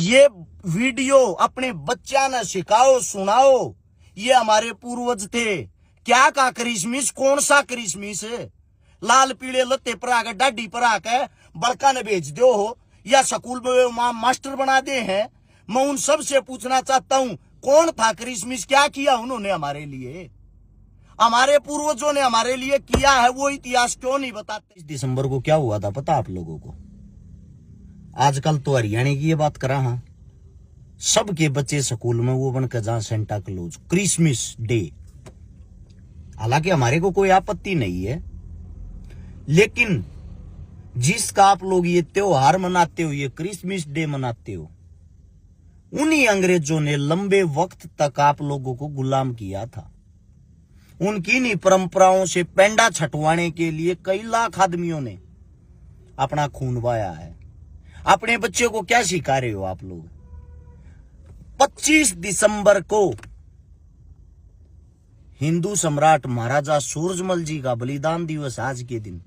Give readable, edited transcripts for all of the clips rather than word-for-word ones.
ये वीडियो अपने बच्चा ने सिखाओ, सुनाओ। ये हमारे पूर्वज थे। क्या का क्रिसमिस, कौन सा क्रिसमिस है? लाल पीले लत्ते पर आकर डाडी पर आकर बड़का ने भेज दो हो या स्कूल में मास्टर बना दे हैं। मैं उन सब से पूछना चाहता हूं, कौन था क्रिसमिस? क्या किया उन्होंने हमारे लिए? हमारे पूर्वजों ने हमारे लिए किया है, वो इतिहास क्यों नहीं बताते? 30 दिसंबर को क्या हुआ था पता आप लोगों को? आजकल तो हरियाणा की ये बात करा, हाँ, सबके बच्चे स्कूल में वो बनकर जहां सेंटा क्लॉज क्रिसमस डे। हालांकि हमारे को कोई आपत्ति नहीं है, लेकिन जिसका आप लोग ये त्योहार मनाते हो, ये क्रिसमस डे मनाते हो, उन्हीं अंग्रेजों ने लंबे वक्त तक आप लोगों को गुलाम किया था। उनकी नहीं परंपराओं से पेंडा छटवाने के लिए कई लाख आदमियों ने अपना खून बहाया है। अपने बच्चों को क्या सिखा रहे हो आप लोग? 25 दिसंबर को हिंदू सम्राट महाराजा सूरजमल जी का बलिदान दिवस, आज के दिन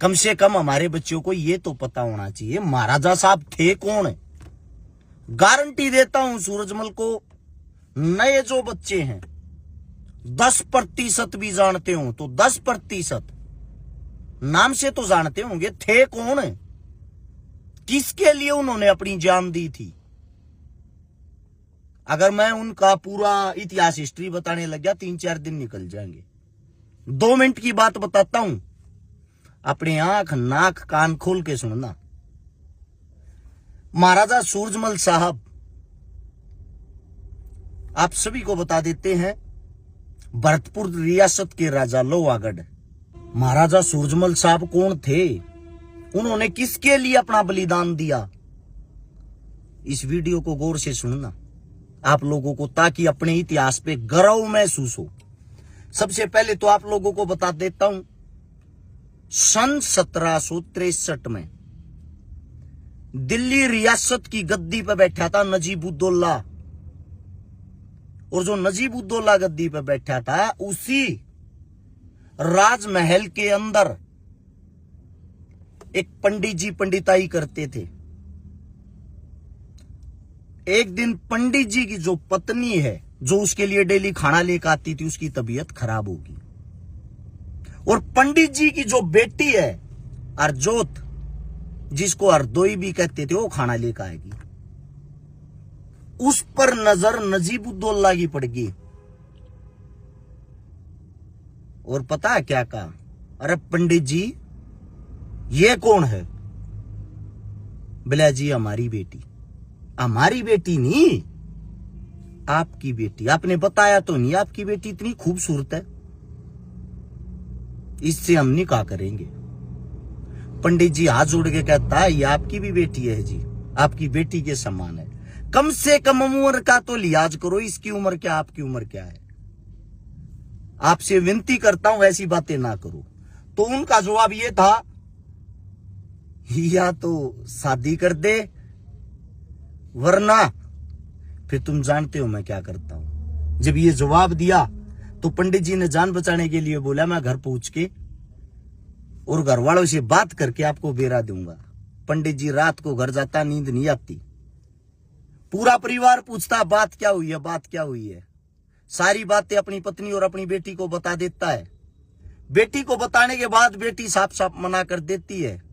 कम से कम हमारे बच्चों को यह तो पता होना चाहिए महाराजा साहब थे कौन। गारंटी देता हूं सूरजमल को नए जो बच्चे हैं 10% भी जानते हो तो 10% नाम से तो जानते होंगे थे कौन, किसके लिए उन्होंने अपनी जान दी थी। अगर मैं उनका पूरा इतिहास हिस्ट्री बताने लग गया 3-4 दिन निकल जाएंगे। 2 मिनट की बात बताता हूं, अपने आंख नाक कान खोल के सुनना। महाराजा सूरजमल साहब, आप सभी को बता देते हैं, भरतपुर रियासत के राजा लोहागढ़। महाराजा सूरजमल साहब कौन थे? उन्होंने किसके लिए अपना बलिदान दिया? इस वीडियो को गौर से सुनना आप लोगों को, ताकि अपने इतिहास पे गर्व महसूस हो। सबसे पहले तो आप लोगों को बता देता हूं, सन 1763 में दिल्ली रियासत की गद्दी पर बैठा था नजीब-उद-दौला, और जो नजीब-उद-दौला गद्दी पर बैठा था, उसी राजमहल के अंदर एक पंडित जी पंडिताई करते थे। एक दिन पंडित जी की जो पत्नी है, जो उसके लिए डेली खाना लेकर आती थी, उसकी तबीयत खराब होगी, और पंडित जी की जो बेटी है अर्जोत, जिसको हरदोई भी कहते थे, वो खाना लेकर आएगी। उस पर नजर नजीब-उद-दौला की पड़ गई, और पता है क्या कहा? अरे पंडित जी, ये कौन है? बोला जी हमारी बेटी। हमारी बेटी नहीं, आपकी बेटी। आपने बताया तो नहीं, आपकी बेटी इतनी खूबसूरत है, इससे हम निकाह करेंगे। पंडित जी हाथ जोड़ के कहता है, ये आपकी भी बेटी है जी, आपकी बेटी के समान है, कम से कम उम्र का तो लिहाज करो, इसकी उम्र क्या आपकी उम्र क्या है? आपसे विनती करता हूं ऐसी बातें ना करो। तो उनका जवाब ये था, या तो शादी कर दे, वरना फिर तुम जानते हो मैं क्या करता हूं। जब ये जवाब दिया तो पंडित जी ने जान बचाने के लिए बोला, मैं घर पहुंच के और घर वालों से बात करके आपको बेरा दूंगा। पंडित जी रात को घर जाता, नींद नहीं आती। पूरा परिवार पूछता बात क्या हुई है, बात क्या हुई है। सारी बातें अपनी पत्नी और अपनी बेटी को बता देता है। बेटी को बताने के बाद बेटी साफ साफ मना कर देती है,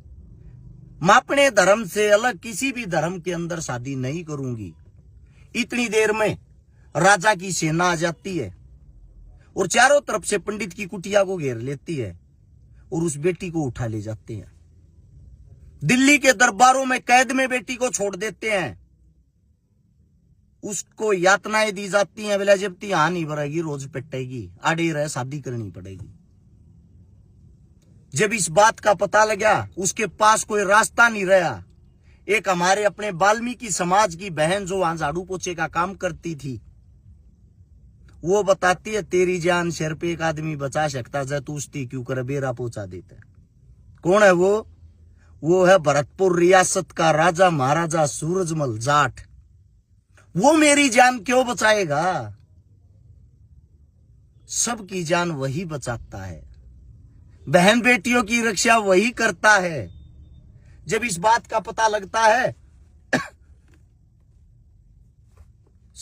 मैं अपने धर्म से अलग किसी भी धर्म के अंदर शादी नहीं करूंगी। इतनी देर में राजा की सेना आ जाती है और चारों तरफ से पंडित की कुटिया को घेर लेती है और उस बेटी को उठा ले जाते हैं। दिल्ली के दरबारों में कैद में बेटी को छोड़ देते हैं। उसको यातनाएं दी जाती हैं, बोला जब ती नहीं भरेगी रोज पिटेगी, आड़े रह शादी करनी पड़ेगी। जब इस बात का पता लगा, उसके पास कोई रास्ता नहीं रहा। एक हमारे अपने वाल्मीकि समाज की बहन जो वहां झाड़ू पोछे का काम करती थी, वो बताती है, तेरी जान सिर पे एक आदमी बचा सकता है, तू उसकी क्यों कर बेरा पहुंचा देता है। कौन है वो? वो है भरतपुर रियासत का राजा महाराजा सूरजमल जाट। वो मेरी जान क्यों बचाएगा? सबकी जान वही बचाता है, बहन बेटियों की रक्षा वही करता है। जब इस बात का पता लगता है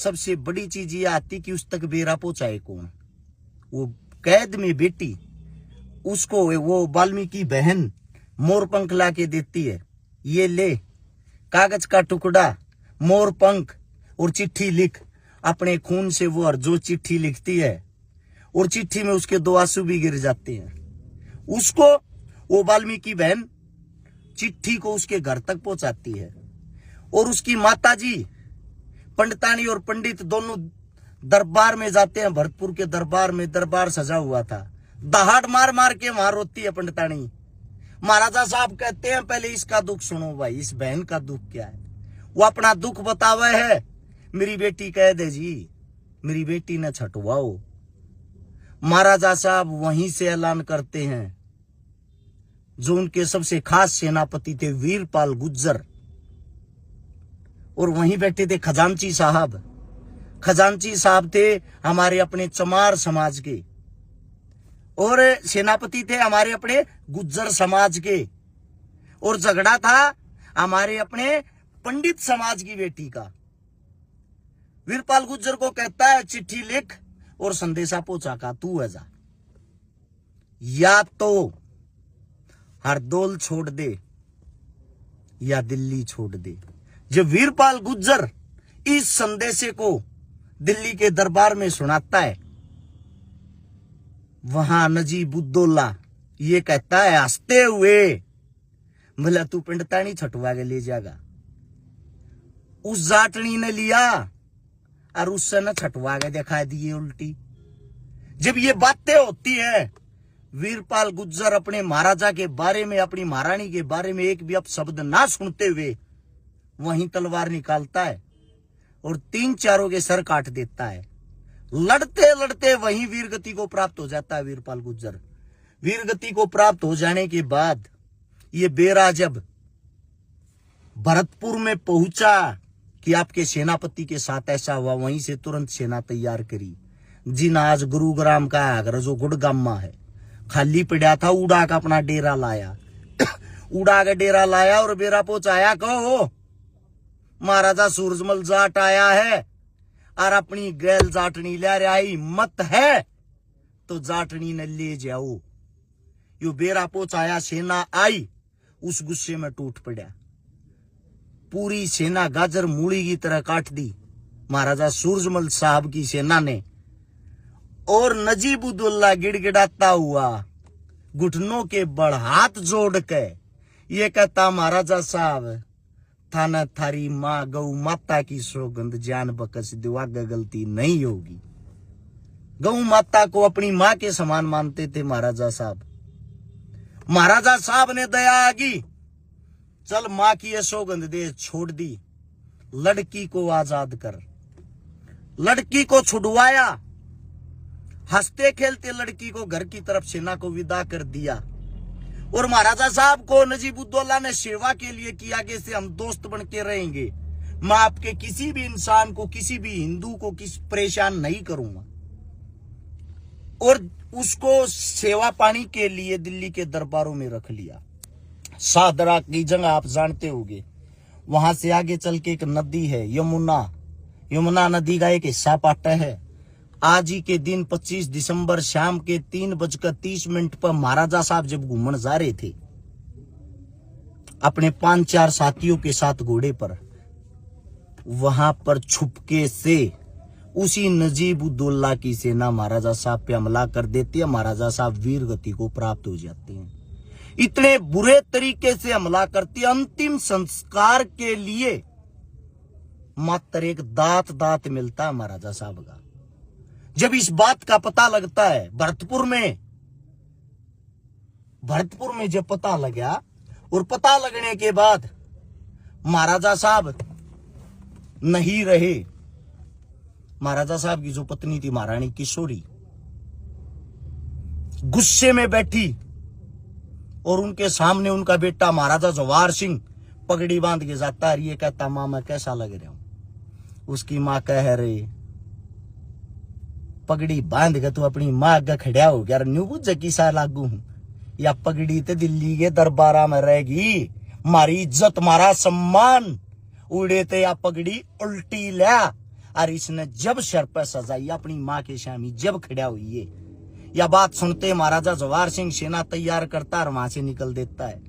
सबसे बड़ी चीज ये आती कि उस तक बेरा पहुंचाए कौन। वो कैद में बेटी, उसको वो वाल्मीकि बहन मोर पंख ला के देती है, ये ले कागज का टुकड़ा, मोर पंख और चिट्ठी लिख। अपने खून से वो अर्जो चिट्ठी लिखती है और चिट्ठी में उसके 2 आंसू भी गिर जाते हैं। उसको वो वाल्मीकि बहन चिट्ठी को उसके घर तक पहुंचाती है और उसकी माताजी पंडितानी और पंडित दोनों दरबार में जाते हैं। भरतपुर के दरबार में दरबार सजा हुआ था, दहाड़ मार मार के वहां रोती है पंडितानी। महाराजा साहब कहते हैं पहले इसका दुख सुनो भाई, इस बहन का दुख क्या है। वो अपना दुख बतावे है, मेरी बेटी कह दे जी, मेरी बेटी ने छटवाओ। महाराजा साहब वहीं से ऐलान करते हैं, जो उनके सबसे खास सेनापति थे वीरपाल गुज्जर, और वहीं बैठे थे खजांची साहब। खजांची साहब थे हमारे अपने चमार समाज के और सेनापति थे हमारे अपने गुज्जर समाज के, और झगड़ा था हमारे अपने पंडित समाज की बेटी का। वीरपाल गुज्जर को कहता है चिट्ठी लिख और संदेशा पहुंचा का तू है जा, या तो हरदौल छोड़ दे या दिल्ली छोड़ दे। जब वीरपाल गुज्जर इस संदेशे को दिल्ली के दरबार में सुनाता है, वहां नजीबुद्दौला ये कहता है हंसते हुए, भला तू पंडितानी छटवा के ले जाएगा। उस जाटनी ने लिया और उससे न छटवा के दिखा दिए उल्टी। जब ये बातें होती है, वीरपाल गुज्जर अपने महाराजा के बारे में, अपनी महारानी के बारे में एक भी अपशब्द ना सुनते हुए वहीं तलवार निकालता है और 3-4 के सर काट देता है। लड़ते लड़ते वहीं वीरगति को प्राप्त हो जाता है वीरपाल गुज्जर। वीरगति को प्राप्त हो जाने के बाद ये बेरा जब भरतपुर में पहुंचा कि आपके सेनापति के साथ ऐसा हुआ, वहीं से तुरंत सेना तैयार करी। जिन आज गुरुग्राम का आगरा जो गुड़गामा है खाली पड़ा था, उड़ा का अपना डेरा लाया उड़ा का डेरा लाया और बेरा पहुंचाया। कहो महाराजा सूरजमल जाट आया है और अपनी गैल जाटनी ले रहा, हिम्मत है तो जाटनी ने ले जाओ। यो बेरा पहुंचाया, सेना आई, उस गुस्से में टूट पड़ा। पूरी सेना गाजर मूली की तरह काट दी महाराजा सूरजमल साहब की सेना ने, और नजीबुद्दौला गिड़गिड़ाता हुआ घुटनों के बड़ हाथ जोड़ के ये कहता, महाराजा साहब थाना थारी माँ गौ माता की सौगंध जान बकस दो, आगे गलती नहीं होगी। गौ माता को अपनी माँ के समान मानते थे महाराजा साहब। महाराजा साहब ने दया आगी, चल माँ की ये सौगंध दे, छोड़ दी। लड़की को आजाद कर, लड़की को छुड़वाया। हंसते खेलते लड़की को घर की तरफ सेना को विदा कर दिया। और महाराजा साहब को नजीबुद्दौला ने सेवा के लिए कि आगे से हम दोस्त बन के रहेंगे, मैं आपके किसी भी इंसान को, किसी भी हिंदू को परेशान नहीं करूंगा। और उसको सेवा पानी के लिए दिल्ली के दरबारों में रख लिया। शाहदरा की जगह आप जानते होंगे, वहां से आगे चल के एक नदी है यमुना, यमुना नदी का एक हिस्सा पाटा है। आज ही के दिन 25 दिसंबर शाम के 3:30 पर महाराजा साहब जब घूमने जा रहे थे अपने 5-4 साथियों के साथ घोड़े पर, वहां पर छुपके से उसी नजीबुद्दौला की सेना महाराजा साहब पे हमला कर देती है। महाराजा साहब वीर गति को प्राप्त हो जाते हैं। इतने बुरे तरीके से हमला करती, अंतिम संस्कार के लिए मात्र एक दांत मिलता है महाराजा साहब का। जब इस बात का पता लगता है भरतपुर में जब पता लगा, और पता लगने के बाद महाराजा साहब नहीं रहे। महाराजा साहब की जो पत्नी थी महारानी किशोरी, गुस्से में बैठी और उनके सामने उनका बेटा महाराजा जवाहर सिंह पगड़ी बांध के जाता है। ये कहता, मां मैं कैसा लग रहा हूं। उसकी मां कह रही, पगड़ी बांध के तू अपनी मां आगे खड़ा हो गया, न्यू बुझ किसा लागू हूं, या पगड़ी तो दिल्ली के दरबारा में रहेगी, मारी इज्जत मारा सम्मान उड़े ते या पगड़ी उल्टी लिया और इसने जब सर पर सजाई अपनी माँ के सामने जब खड़ा हुई है, यह बात सुनते महाराजा जवाहर सिंह सेना तैयार करता और वहां से निकल देता है।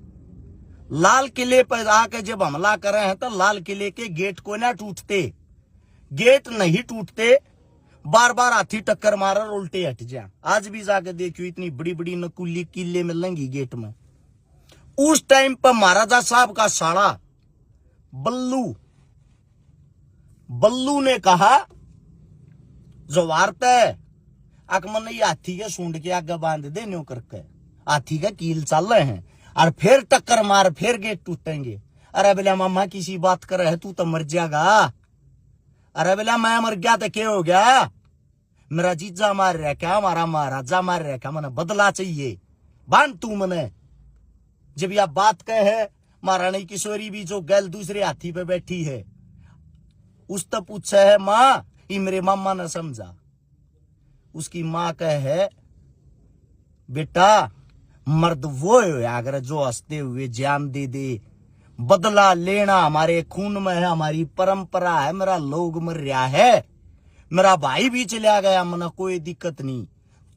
लाल किले पर आके जब हमला करे हैं तो लाल किले के गेट को ना टूटते, गेट नहीं टूटते, बार बार हाथी टक्कर मार उल्टे हट जा। आज भी जाके देखियो इतनी बड़ी बड़ी नकुली किले मिलेंगी गेट में। उस टाइम पर महाराजा साहब का साड़ा बल्लू ने कहा जवार तय अकमन ये हाथी के सूंड के आगे बांध दे न्यो करके, हाथी का कील चल रहे हैं और फिर टक्कर मार फिर गेट टूटेंगे। अरे बेला मामा किसी बात कर रहे तू तो मर जाएगा। अरे बेला मैं मर गया तो क्या हो गया, मेरा जीजा मार रहा क्या, हमारा महाराजा मार रहा क्या, मैंने बदला चाहिए बांध तू मने। जब यह बात कहे महारानी किशोरी भी जो गैल दूसरे हाथी पे बैठी है उस तक पूछे है माँ ये मेरे मामा ने समझा। उसकी माँ कहे बेटा मर्द वो है अगर जो हंसते हुए जान दे दे, बदला लेना हमारे खून में है, हमारी परंपरा है। मेरा लोग मर रहा है, मेरा भाई भी चला गया मना कोई दिक्कत नहीं,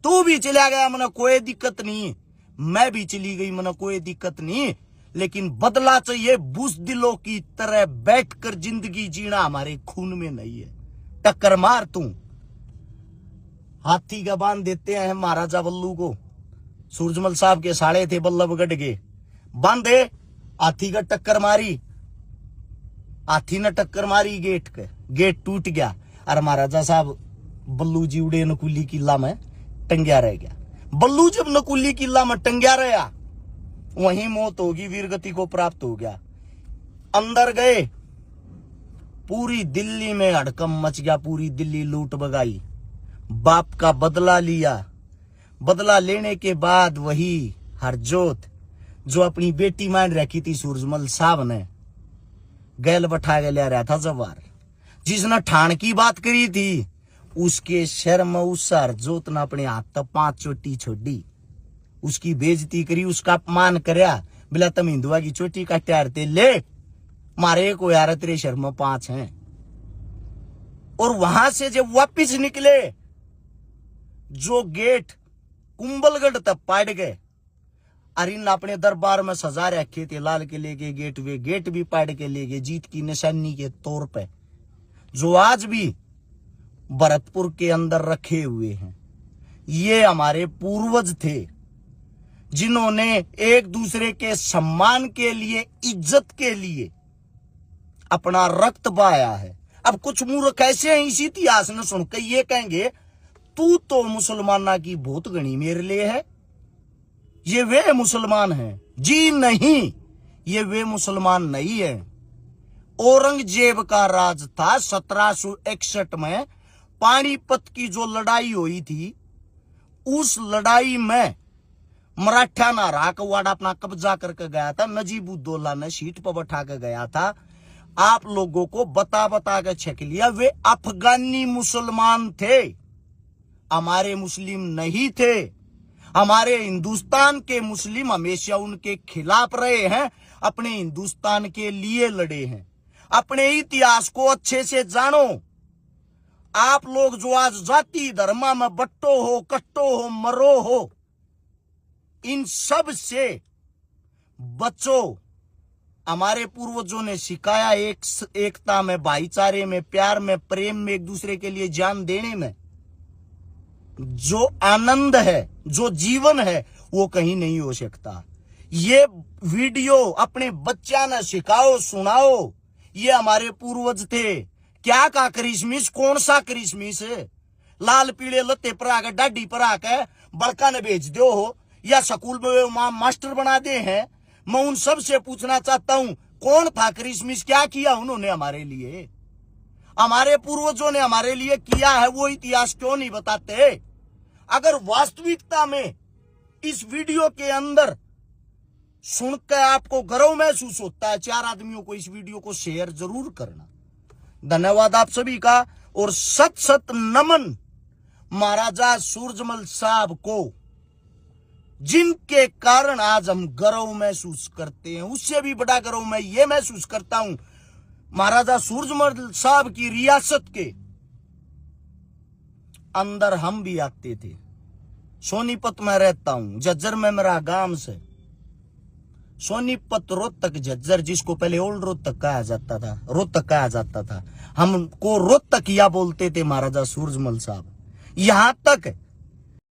तू भी चला गया मना कोई दिक्कत नहीं, मैं भी चली गई मना कोई दिक्कत नहीं, लेकिन बदला चाहिए बुज़दिलों की तरह बैठकर जिंदगी जीना हमारे खून में नहीं है। टक्कर मार तू। हाथी का बांध देते हैं महाराजा बल्लू को। सूरजमल साहब के साड़े थे बल्लभगढ़ के, बांधे हाथी का टक्कर मारी, हाथी ने टक्कर मारी गेट के, गेट टूट गया और महाराजा साहब बल्लू जी उड़े नकुली किला में टंग्या रह गया। बल्लू जब नकुली किला में टंग्या रहा वहीं मौत होगी, वीरगति को प्राप्त हो गया। अंदर गए, पूरी दिल्ली में हड़कम मच गया, पूरी दिल्ली लूट बगाई, बाप का बदला लिया। बदला लेने के बाद वही हरजोत जो अपनी बेटी मान रखी थी सूरजमल साहब ने गैल बैठा के ले रहा था जवार, जिसने ठाण की बात करी थी उसके शर में उस हरजोत ने अपने हाथ तक 5 चोटी छोड़ी, उसकी बेइज्जती करी, उसका अपमान करया। बिला तुम हिंदुआ की चोटी का त्यारते ले मारे को यार तेरे शर में 5 हैं। और वहां से जब वापिस निकले जो गेट कुंभलगढ़ तक पाट गए, अरिन अपने दरबार में सजा रखे थे लाल किले के गेट, वे गेट भी पाट के ले गए जीत की निशानी के तौर पे, जो आज भी भरतपुर के अंदर रखे हुए हैं। ये हमारे पूर्वज थे जिन्होंने एक दूसरे के सम्मान के लिए, इज्जत के लिए अपना रक्त बहाया है। अब कुछ मूर्ख ऐसे हैं इसी इतिहास ने सुनकर ये कहेंगे तू तो मुसलमाना की बहुत गणी मेरे लिए है, ये वे मुसलमान हैं। जी नहीं, ये वे मुसलमान नहीं है। औरंगजेब का राज था 1761 में, पानीपत की जो लड़ाई हुई थी उस लड़ाई में मराठा ना राकवाड़ा अपना कब्जा करके गया था, नजीबुद्दौला ने सीट पर बैठा के गया था। आप लोगों को बता बता के छक लिया, वे अफगानी मुसलमान थे, हमारे मुस्लिम नहीं थे। हमारे हिंदुस्तान के मुस्लिम हमेशा उनके खिलाफ रहे हैं, अपने हिंदुस्तान के लिए लड़े हैं। अपने इतिहास को अच्छे से जानो। आप लोग जो आज जाति धर्म में बट्टो हो, कट्टो हो, मरो हो, इन सब से बचो। हमारे पूर्वजों ने सिखाया एकता में, भाईचारे में, प्यार में, प्रेम में, एक दूसरे के लिए जान देने में। जो आनंद है, जो जीवन है, वो कहीं नहीं हो सकता। ये वीडियो अपने बच्चा ने सिखाओ, सुनाओ। ये हमारे पूर्वज थे। क्या का क्रिसमिस, कौन सा क्रिसमिस है? लाल पीले लत्ते पर आकर डाडी पर आकर बड़का ने भेज दो हो या स्कूल में मास्टर बना दे हैं। मैं उन सब से पूछना चाहता हूं कौन था क्रिसमिस, क्या किया उन्होंने हमारे लिए? हमारे पूर्वजों ने हमारे लिए किया है, वो इतिहास क्यों नहीं बताते? अगर वास्तविकता में इस वीडियो के अंदर सुनकर आपको गर्व महसूस होता है, 4 आदमियों को इस वीडियो को शेयर जरूर करना। धन्यवाद आप सभी का और सत सत नमन महाराजा सूरजमल साहब को, जिनके कारण आज हम गर्व महसूस करते हैं। उससे भी बड़ा गर्व मैं ये महसूस करता हूं महाराजा सूरजमल साहब की रियासत के अंदर हम भी आते थे। सोनीपत में रहता हूं, झज्जर में मेरा गांव से। सोनीपत रोहतक झज्जर, जिसको पहले ओल्ड रोहतक कहा जाता था, रोहतक कहा जाता था, हमको रोहतकिया बोलते थे महाराजा सूरजमल साहब। यहां तक